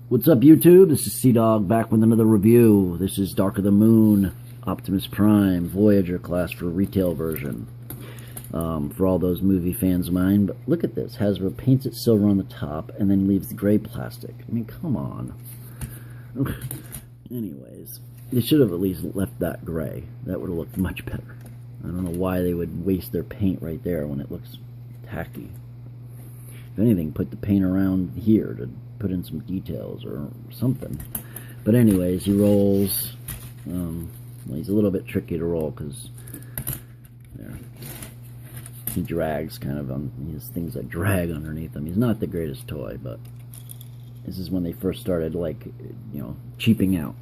What's up, YouTube? This is Sea-Dog back with another review. This is Dark of the Moon, Optimus Prime, Voyager Class for retail version. For all those movie fans of mine. But look at this. Hasbro paints it silver on the top and then leaves the gray plastic. I mean, come on. Anyways, they should have at least left that gray. That would have looked much better. I don't know why they would waste their paint right there when it looks tacky. If anything, put the paint around here to put in some details or something. But anyways, he rolls. Well, he's a little bit tricky to roll because he drags kind of on. He has things that drag underneath him. He's not the greatest toy, but this is when they first started, like, you know, cheaping out.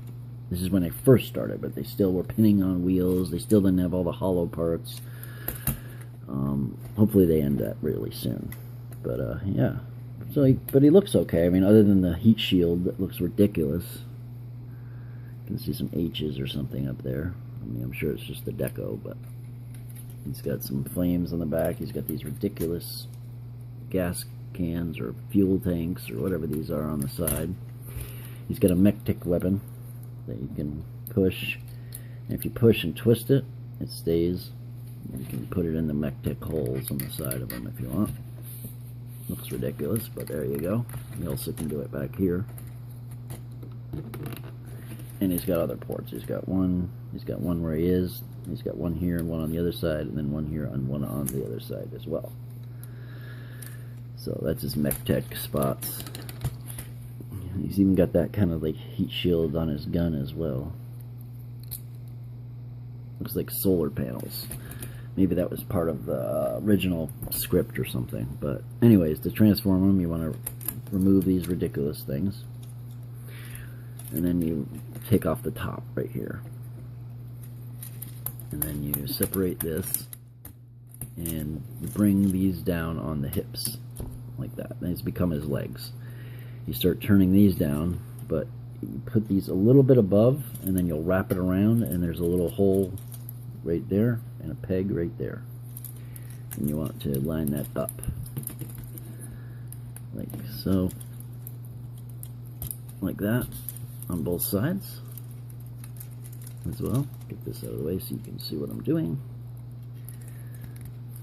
This is when they first started, but they still were pinning on wheels. They still didn't have all the hollow parts. Hopefully they end that really soon. But yeah. So, but he looks okay. I mean, other than the heat shield that looks ridiculous. You can see some H's or something up there. I mean, I'm sure it's just the deco, but he's got some flames on the back. He's got these ridiculous gas cans or fuel tanks or whatever these are on the side. He's got a mech-tick weapon that you can push. And if you push and twist it, it stays. You can put it in the mech-tick holes on the side of them if you want. Looks ridiculous, but there you go. You also can do it back here. And he's got other ports. He's got one where he is. He's got one here and one on the other side, and then one here and one on the other side as well. So that's his mech-tech spots. He's even got that kind of like heat shield on his gun as well. Looks like solar panels. Maybe that was part of the original script or something. But anyways, to transform them, you want to remove these ridiculous things. And then you take off the top right here. And then you separate this and bring these down on the hips like that. And these become his legs. You start turning these down, but you put these a little bit above, and then you'll wrap it around, and there's a little hole right there and a peg right there. And you want to line that up like so, like that on both sides as well. Get this out of the way so you can see what I'm doing.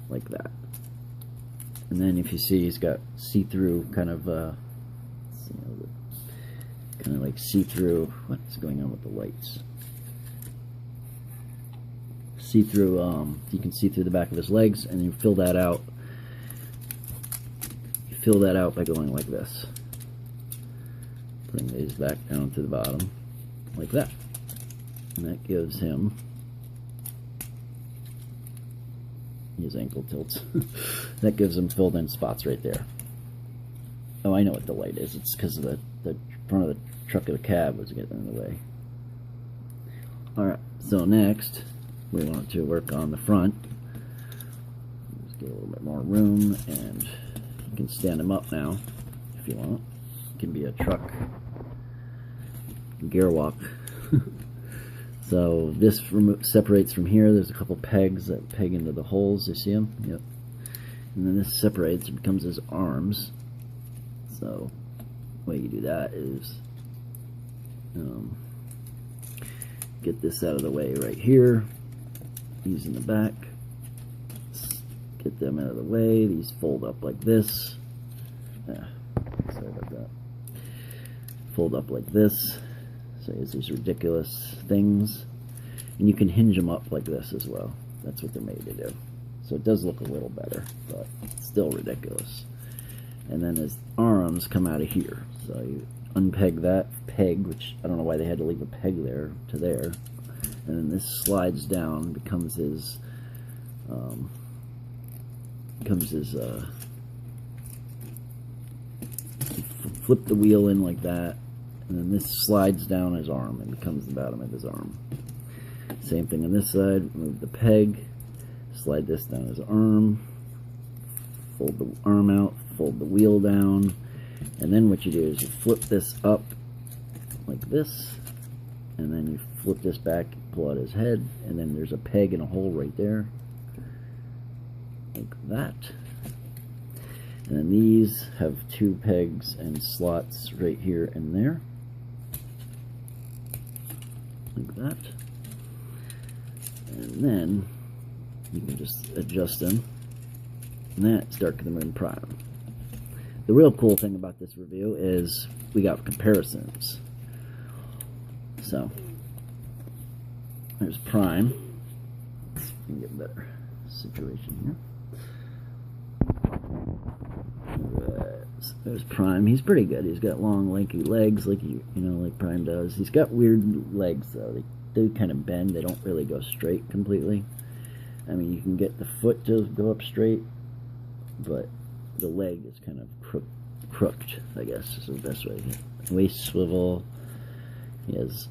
Like that. And then if you see, he's got see-through kind of like see-through. What's going on with the lights? See-through. You can see through the back of his legs, and you fill that out. You fill that out by going like this, putting these back down to the bottom, like that, and that gives him his ankle tilts. That gives him filled-in spots right there. Oh, I know what the light is. It's because of the front of the truck of the cab was getting in the way. Alright, so next we want to work on the front. Let's get a little bit more room, and you can stand him up now if you want. It can be a truck gear walk. So this separates from here. There's a couple pegs that peg into the holes. You see them? Yep. And then this separates and becomes his arms. So the way you do that is get this out of the way right here, using the back. Get them out of the way. These fold up like this. Sorry about that. Fold up like this. So it's these ridiculous things. And you can hinge them up like this as well. That's what they're made to do. So it does look a little better, but it's still ridiculous. And then his arms come out of here. So you unpeg that peg, which I don't know why they had to leave a peg there to there. And then this slides down, becomes his flip the wheel in like that, and then this slides down his arm and becomes the bottom of his arm. Same thing on this side. Move the peg, slide this down his arm, fold the arm out, fold the wheel down, and then what you do is you flip this up like this, and then you flip this back, pull out his head, and then there's a peg and a hole right there, like that. And then these have 2 pegs and slots right here and there. Like that. And then you can just adjust them. And that's Dark of the Moon Prime. The real cool thing about this review is we got comparisons. So, there's Prime. Let's see if we can get a better situation here. There's Prime. He's pretty good. He's got long, lanky legs, like like Prime does. He's got weird legs though. They do kind of bend. They don't really go straight completely. I mean, you can get the foot to go up straight, but the leg is kind of crooked, I guess is the best way to get it. Waist swivel. He has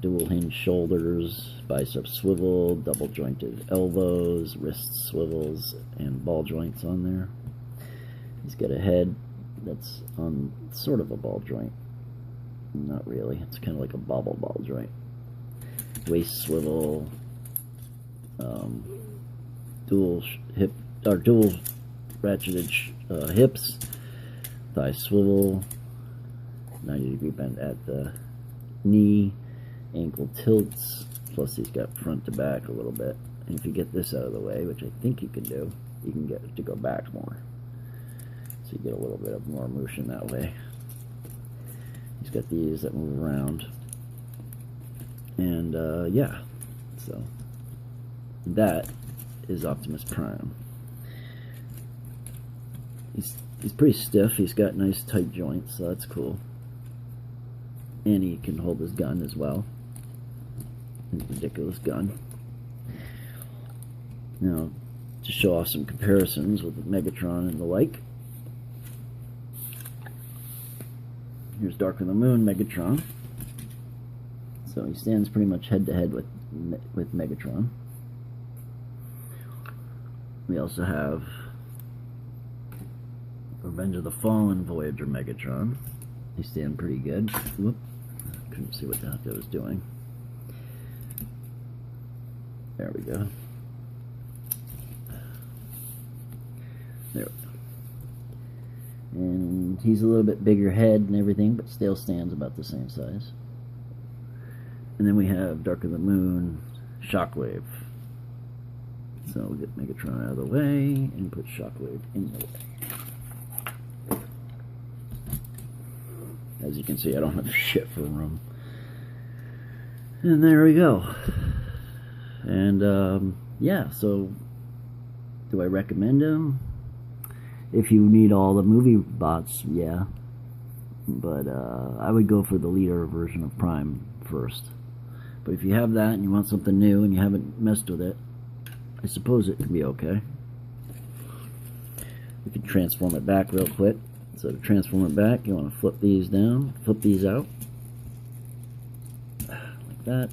dual hinge shoulders, bicep swivel, double jointed elbows, wrist swivels, and ball joints on there. He's got a head that's on sort of a ball joint. Not really. It's kind of like a bobble ball joint. Waist swivel, dual ratcheted hips, thigh swivel, 90-degree bend at the knee, ankle tilts, plus he's got front to back a little bit. And if you get this out of the way, which I think you can do, you can get it to go back more. So you get a little bit of more motion that way. He's got these that move around. And yeah, so that is Optimus Prime. He's pretty stiff. He's got nice tight joints, so that's cool. And he can hold his gun as well. His ridiculous gun. Now, to show off some comparisons with Megatron and the like. Here's Dark of the Moon Megatron. So he stands pretty much head to head with Megatron. We also have Revenge of the Fallen Voyager Megatron. They stand pretty good. Whoop. Couldn't see what the heck I was doing. There we go. There we go. And he's a little bit bigger head and everything, but still stands about the same size. And then we have Dark of the Moon Shockwave. So we'll get Megatron out of the way and put Shockwave in the way. As you can see, I don't have shit for room. And there we go. And yeah, so do I recommend him? If you need all the movie bots, yeah. But I would go for the leader version of Prime first. But if you have that and you want something new and you haven't messed with it, I suppose it could be okay. We can transform it back real quick. So to transform it back, you want to flip these down, flip these out. Like that.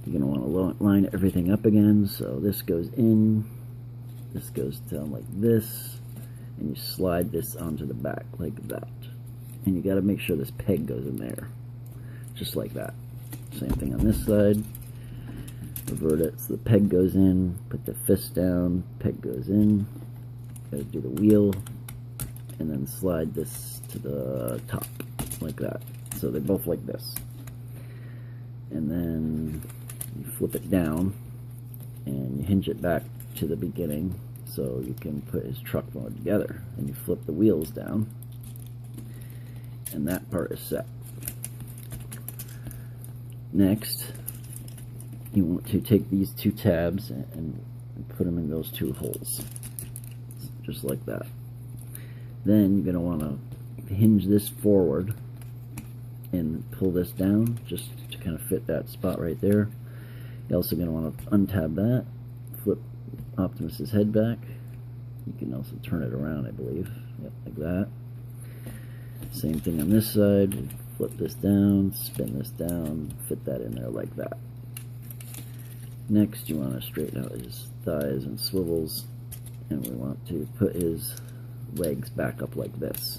You're going to want to line everything up again. So this goes in, this goes down like this. And you slide this onto the back like that. And you got to make sure this peg goes in there. Just like that. Same thing on this side. Revert it so the peg goes in. Put the fist down. Peg goes in. Got to do the wheel. And then slide this to the top. Like that. So they're both like this. And then you flip it down. And you hinge it back to the beginning. So you can put his truck mode together. And you flip the wheels down. And that part is set. Next, you want to take these 2 tabs and put them in those 2 holes. Just like that. Then you're going to want to hinge this forward and pull this down just to kind of fit that spot right there. You're also going to want to untab that, flip Optimus's head back. You can also turn it around, I believe. Yep, like that. Same thing on this side. Flip this down, spin this down, fit that in there like that. Next, you want to straighten out his thighs and swivels, and we want to put his legs back up like this.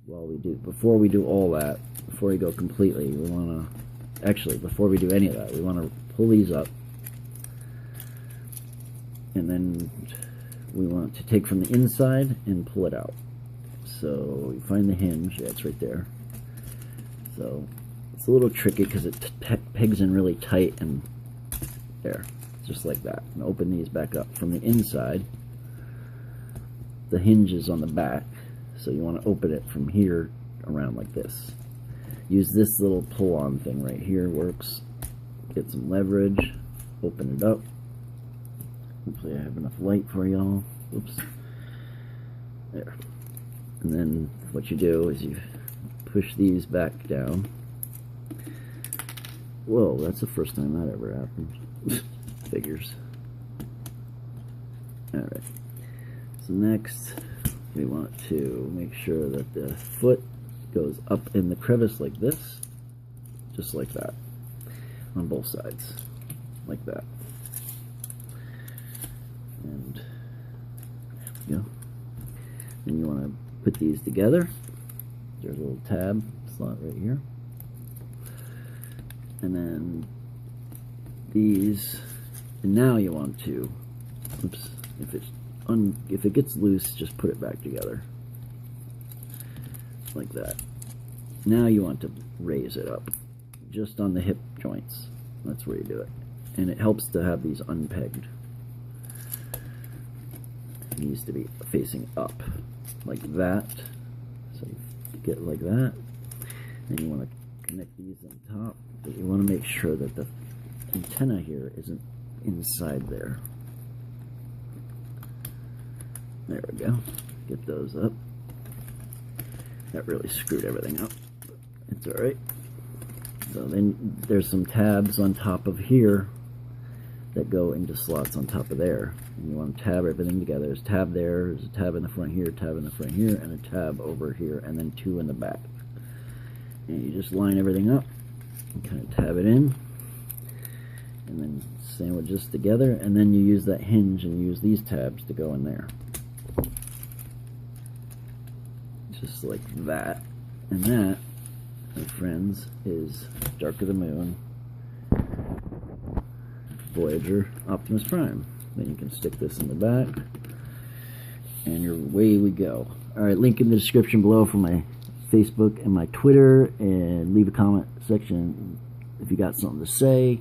Before we do all that, before we go completely, we want to, actually, before we do any of that, we want to pull these up, and then we want to take from the inside and pull it out. So you find the hinge. Yeah, it's right there. So it's a little tricky because it pegs in really tight, and there, just like that. And open these back up from the inside. The hinge is on the back, so you want to open it from here around like this. Use this little pull-on thing right here, works. Get some leverage, open it up. Hopefully I have enough light for y'all. Oops. There. And then what you do is you push these back down. Whoa, that's the first time that ever happened. Figures. Alright. So next, we want to make sure that the foot goes up in the crevice like this. Just like that. On both sides. Like that. And there we go. Then you want to put these together. There's a little tab slot right here. And then these, and now you want to, oops, if it gets loose, just put it back together. Like that. Now you want to raise it up. Just on the hip joints. That's where you do it. And it helps to have these unpegged. It needs to be facing up. Like that. So you get like that. And you want to connect these on top. But you want to make sure that the antenna here isn't inside there. There we go. Get those up. That really screwed everything up. It's alright. So then there's some tabs on top of here that go into slots on top of there. And you want to tab everything together. There's a tab there, there's a tab in the front here, tab in the front here, and a tab over here, and then two in the back. And you just line everything up and kind of tab it in. And then sandwich this together, and then you use that hinge and use these tabs to go in there. Just like that. And that, my friends, is Dark of the Moon Voyager Optimus Prime. Then you can stick this in the back, and away we go. Alright, link in the description below for my Facebook and my Twitter, and leave a comment section if you got something to say.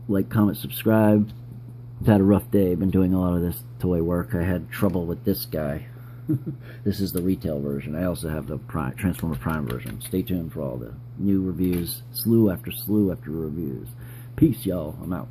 Like, comment, subscribe. I've had a rough day. I've been doing a lot of this toy work. I had trouble with this guy. This is the retail version. I also have the Transformer Prime version. Stay tuned for all the new reviews. Slew after reviews. Peace, y'all. I'm out.